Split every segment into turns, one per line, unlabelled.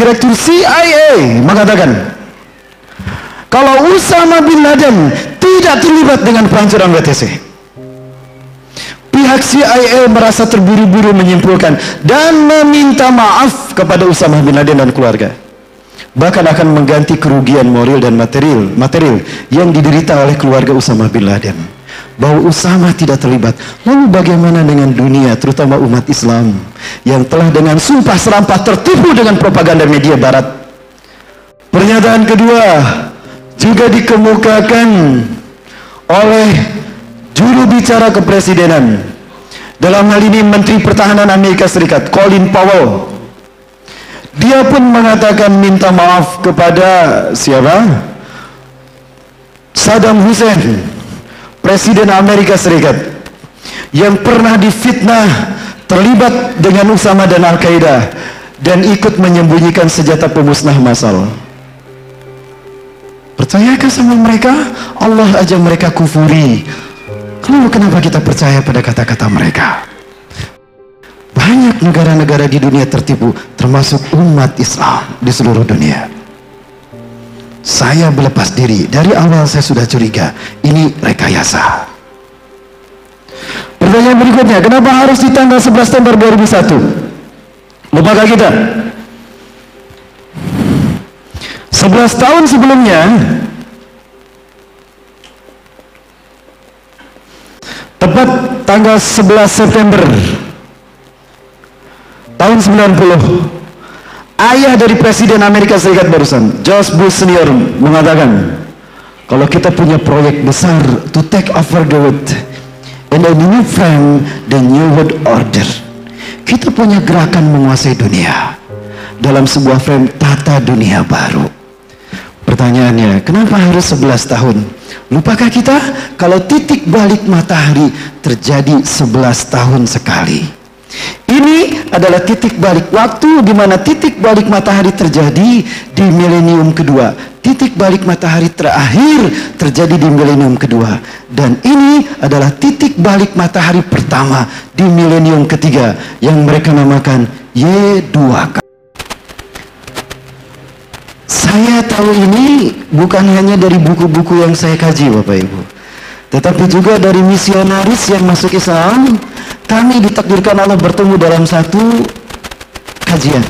Direktur CIA mengatakan kalau Usama bin Laden tidak terlibat dengan peluncuran WTC. Pihak CIA merasa terburu-buru menyimpulkan dan meminta maaf kepada Usama bin Laden dan keluarga. Bahkan akan mengganti kerugian moral dan material yang diderita oleh keluarga Usama bin Laden. Bahwa Usama tidak terlibat. Lalu bagaimana dengan dunia, terutama umat Islam yang telah dengan sumpah serampah tertipu dengan propaganda media barat? Pernyataan kedua juga dikemukakan oleh juru bicara kepresidenan, dalam hal ini Menteri Pertahanan Amerika Serikat Colin Powell. Dia pun mengatakan minta maaf kepada siapa? Saddam Hussein, Presiden Amerika Serikat, yang pernah difitnah terlibat dengan Usama dan Al-Qaeda dan ikut menyembunyikan senjata pemusnah massal. Percayakah sama mereka? Allah aja mereka kufuri. Lalu kenapa kita percaya pada kata-kata mereka? Banyak negara-negara di dunia tertipu, termasuk umat Islam di seluruh dunia. Saya berlepas diri. Dari awal saya sudah curiga, ini rekayasa. Pertanyaan berikutnya, kenapa harus di tanggal 11 September 2001? Lupakah kita? 11 tahun sebelumnya, tepat tanggal 11 September tahun 90, ayah dari Presiden Amerika Serikat barusan, George Bush Senior, mengatakan kalau kita punya proyek besar to take over the world and a new frame the new world order. Kita punya gerakan menguasai dunia dalam sebuah frame tata dunia baru. Pertanyaannya, kenapa harus 11 tahun? Lupakah kita kalau titik balik matahari terjadi 11 tahun sekali? Ini adalah titik balik waktu di mana titik balik matahari terjadi di milenium kedua. Titik balik matahari terakhir terjadi di milenium kedua. Dan ini adalah titik balik matahari pertama di milenium ketiga yang mereka namakan Y2K. Saya tahu ini bukan hanya dari buku-buku yang saya kaji, Bapak Ibu, tetapi juga dari misionaris yang masuk Islam. Kami ditakdirkan Allah bertemu dalam satu kajian.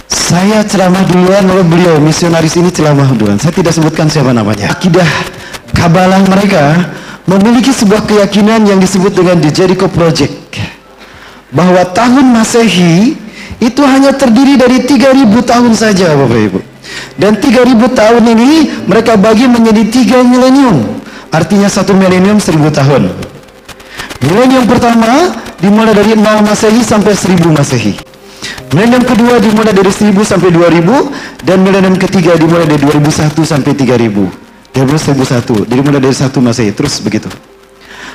Saya ceramah duluan, lalu beliau misionaris ini ceramah duluan. Saya tidak sebutkan siapa namanya. Akidah Kabalah mereka memiliki sebuah keyakinan yang disebut dengan The Jericho Project, bahwa tahun Masehi itu hanya terdiri dari 3.000 tahun saja, Bapak Ibu. Dan 3.000 tahun ini mereka bagi menjadi 3 milenium. Artinya 1 milenium 1.000 tahun. Milenium pertama dimulai dari 0 Masehi sampai 1000 Masehi. Milenium kedua dimulai dari 1000 sampai 2000. Dan milenium ketiga dimulai dari 2001 sampai 3000. 1001, dimulai dari 1 Masehi. Terus begitu.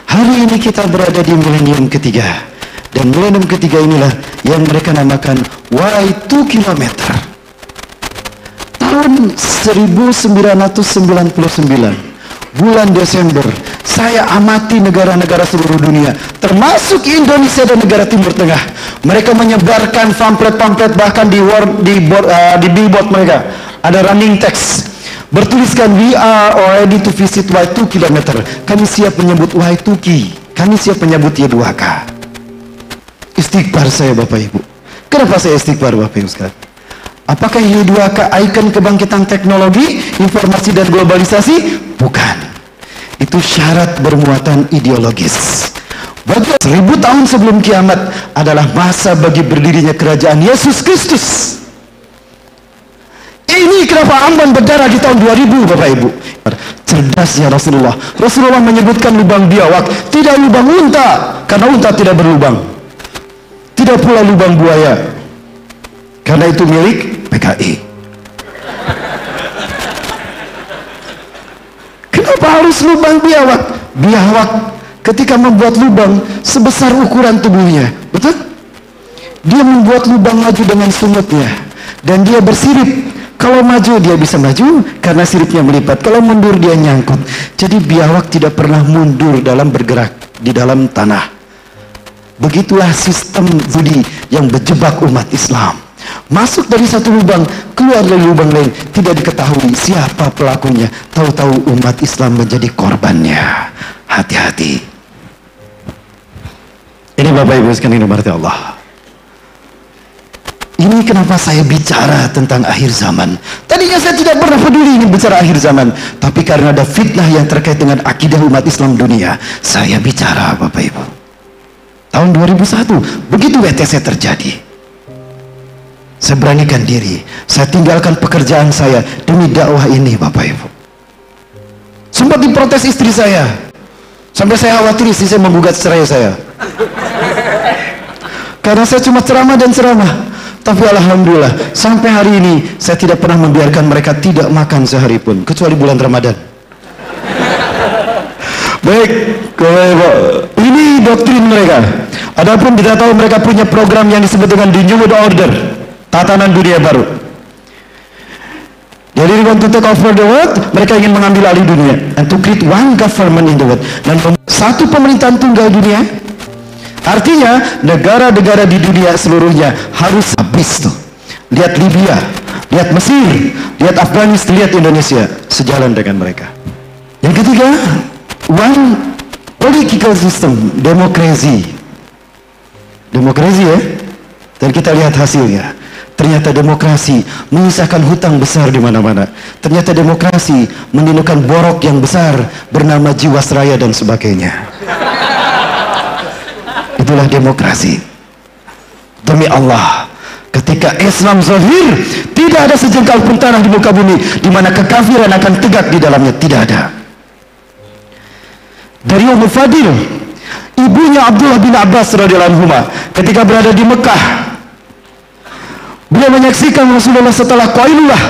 Hari ini kita berada di milenium ketiga. Dan milenium ketiga inilah yang mereka namakan Y2 kilometer. Tahun 1999, bulan Desember, saya amati negara-negara seluruh dunia, termasuk Indonesia dan negara Timur Tengah. Mereka menyebarkan pamflet-pamflet, bahkan di billboard mereka ada running text bertuliskan, we are ready to visit Y2 kilometer. Kami siap menyebut Y2K, kami siap menyebut Y2K. Istighfar saya, Bapak Ibu. Kenapa saya istighfar, Bapak Ibu sekalian? Apakah Y2K ikon kebangkitan teknologi, informasi dan globalisasi? Bukan. Itu syarat bermuatan ideologis. Bagi 1000 tahun sebelum kiamat adalah masa bagi berdirinya kerajaan Yesus Kristus. Ini kenapa Amman berdarah di tahun 2000, Bapak Ibu. Cerdasnya Rasulullah. Rasulullah menyebutkan lubang biawak, tidak lubang unta, karena unta tidak berlubang. Tidak pula lubang buaya, karena itu milik PKI. Kenapa harus lubang biawak? Biawak ketika membuat lubang sebesar ukuran tubuhnya, betul? Dia membuat lubang maju dengan sumutnya, dan dia bersirip. Kalau maju dia bisa maju karena siripnya melipat, kalau mundur dia nyangkut. Jadi biawak tidak pernah mundur dalam bergerak di dalam tanah. Begitulah sistem Yahudi yang berjebak umat Islam. Masuk dari satu lubang, keluar dari lubang lain, tidak diketahui siapa pelakunya. Tahu-tahu umat Islam menjadi korbannya. Hati-hati. Ini Bapak Ibu sekalian dirahmati Allah. Ini kenapa saya bicara tentang akhir zaman. Tadinya saya tidak pernah peduli ingin bicara akhir zaman, tapi karena ada fitnah yang terkait dengan akidah umat Islam dunia, saya bicara Bapak Ibu. Tahun 2001, begitu WTC terjadi, saya beranikan diri, saya tinggalkan pekerjaan saya demi dakwah ini Bapak Ibu. Sempat diprotes istri saya, sampai saya khawatir istri saya menggugat cerai saya. Karena saya cuma ceramah dan ceramah. Tapi alhamdulillah sampai hari ini saya tidak pernah membiarkan mereka tidak makan sehari pun, kecuali bulan Ramadan. Baik, ini doktrin mereka. Adapun kita tahu mereka punya program yang disebut dengan the New World Order, tatanan dunia baru. Jadi they want to take over the world, mereka ingin mengambil alih dunia, and to create one government in the world, dan satu pemerintahan tunggal dunia. Artinya negara-negara di dunia seluruhnya harus habis tuh. Lihat Libya, lihat Mesir, lihat Afghanistan, lihat Indonesia, sejalan dengan mereka. Yang ketiga, one political system, demokrasi. Demokrasi ya. Dan kita lihat hasilnya. Ternyata demokrasi menyisakan hutang besar di mana-mana. Ternyata demokrasi menimbulkan borok yang besar bernama Jiwasraya dan sebagainya. Itulah demokrasi. Demi Allah, ketika Islam zahir, tidak ada sejengkal pun tanah di muka bumi di mana kekafiran akan tegak di dalamnya, tidak ada. Dari Ummul Fadil, ibunya Abdullah bin Abbas radhiyallahu anhu, ketika berada di Mekah, beliau menyaksikan Rasulullah setelah Qailulah,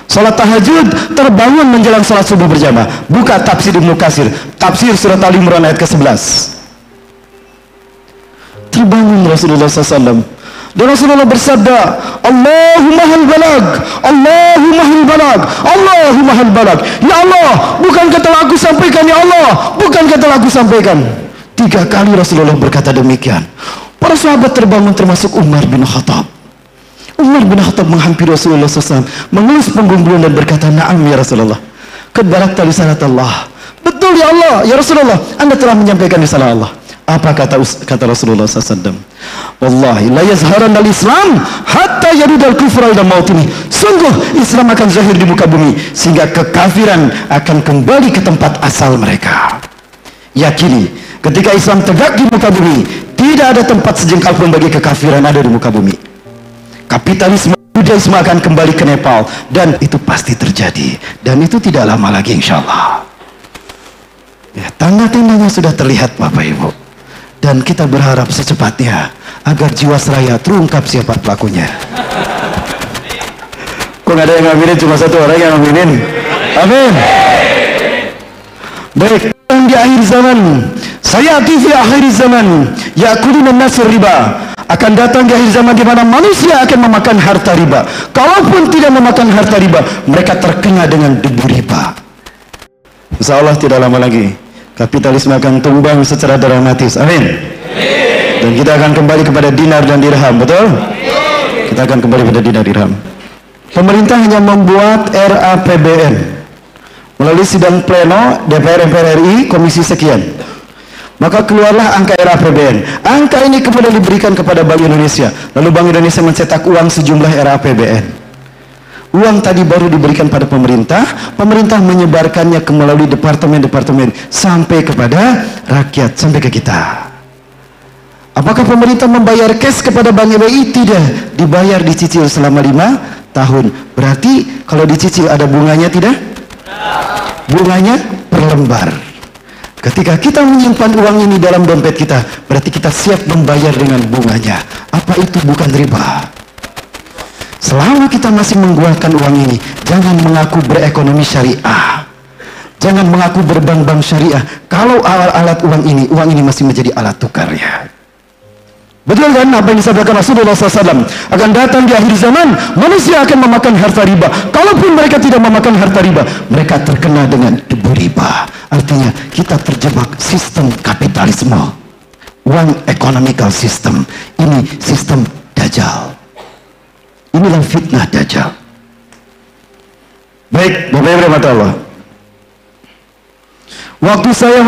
salat tahajud, terbangun menjelang salat subuh berjamaah. Buka tafsir Ibnu Katsir, tafsir surat Ali Imran ayat ke-11. Terbangun Rasulullah SAW, dan Rasulullah bersabda, Allahumma hal balag, Allahumma hal balag, Allahumma hal balag. Ya Allah, bukankah telah aku sampaikan, ya Allah, bukankah telah aku sampaikan. 3 kali Rasulullah berkata demikian. Para sahabat terbangun, termasuk Umar bin Khattab. Umar bin Khattab menghampiri Rasulullah SAW, mengelus punggung beliau dan berkata, Naam ya Rasulullah, qad balagta risalat Allah. Betul ya Allah, ya Rasulullah, Anda telah menyampaikan risalah Allah. Apa kata Rasulullah SAW? Wallahi la yazharan al-Islam hatta yaridal kufra ila mautini. Sungguh Islam akan zahir di muka bumi sehingga kekafiran akan kembali ke tempat asal mereka. Yakini, ketika Islam tegak di muka bumi, tidak ada tempat sejengkal pun bagi kekafiran ada di muka bumi. Kapitalisme Buddhisme akan kembali ke Nepal, dan itu pasti terjadi, dan itu tidak lama lagi insyaallah. Ya, tanda-tandanya sudah terlihat Bapak Ibu. Dan kita berharap secepatnya agar Jiwasraya terungkap siapa pelakunya. Kok nggak ada yang ngaminin, cuma satu orang yang ngaminin? Amin. Baik, di akhir zaman, saya fi akhir zaman, yakulun nasr riba. Akan datang di akhir zaman di mana manusia akan memakan harta riba. Kalaupun tidak memakan harta riba, mereka terkena dengan debu riba. Insya Allah tidak lama lagi kapitalisme akan tumbang secara dramatis. Amin. Dan kita akan kembali kepada dinar dan dirham. Betul? Kita akan kembali pada dinar dirham. Pemerintah hanya membuat RAPBN melalui sidang pleno DPR MPR RI komisi sekian, maka keluarlah angka RAPBN. Angka ini kemudian diberikan kepada Bank Indonesia, lalu Bank Indonesia mencetak uang sejumlah RAPBN. Uang tadi baru diberikan pada pemerintah, pemerintah menyebarkannya ke melalui departemen-departemen sampai kepada rakyat, sampai ke kita. Apakah pemerintah membayar cash kepada Bank BI? Tidak, dibayar dicicil selama 5 tahun. Berarti kalau dicicil ada bunganya tidak? Bunganya per lembar. Ketika kita menyimpan uang ini dalam dompet kita, berarti kita siap membayar dengan bunganya. Apa itu bukan riba? Selama kita masih menggunakan uang ini, jangan mengaku berekonomi syariah, jangan mengaku berbank-bank syariah. Kalau alat uang ini masih menjadi alat tukarnya. Betul kan apa yang disampaikan Rasulullah SAW? Akan datang di akhir zaman, manusia akan memakan harta riba. Kalaupun mereka tidak memakan harta riba, mereka terkena dengan debu riba. Artinya kita terjebak sistem kapitalisme, one economical system. Ini sistem Dajjal. Inilah fitnah Dajjal. Baik, Bapak Ibu rahmati Allah. Waktu saya